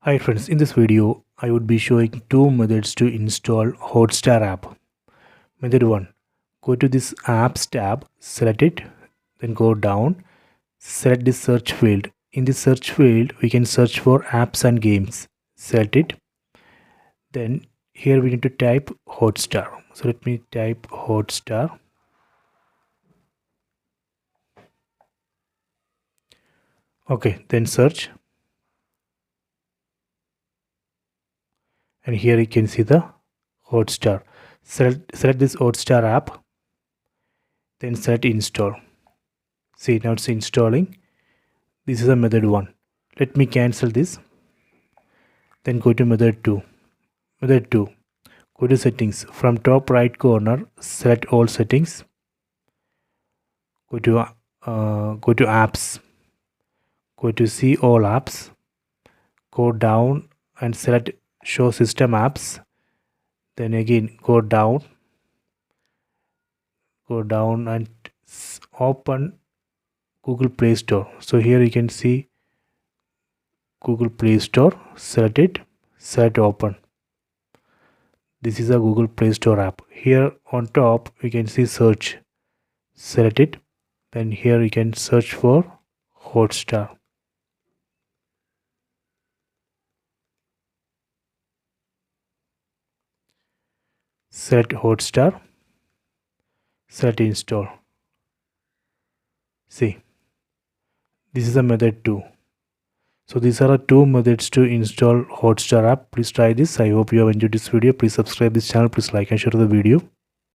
Hi friends, in this video I would be showing two methods to install Hotstar app. Method 1. Go to this apps tab, select it, then go down, select this search field. In this search field we can search for apps and games. Select it. Then here we need to type Hotstar. So let me type Hotstar. Okay, then search. And here you can see the Hotstar. Select this Hotstar app, then select install. See, now it's installing. This is a method 1. Let me cancel this. Then go to method 2. Method 2. Go to settings. From top right corner, select all settings. Go to apps. Go to see all apps. Go down and select show system apps. Then again go down and open Google Play Store. So here you can see Google Play Store. Select it, select open. This is a Google Play Store app. Here on top you can see search. Select it. Then here you can search for Hotstar. Select Hotstar. Select install. See, this is a method 2. So these are the two methods to install Hotstar app. Please try this. I hope you have enjoyed this video. Please subscribe this channel. Please like and share the video.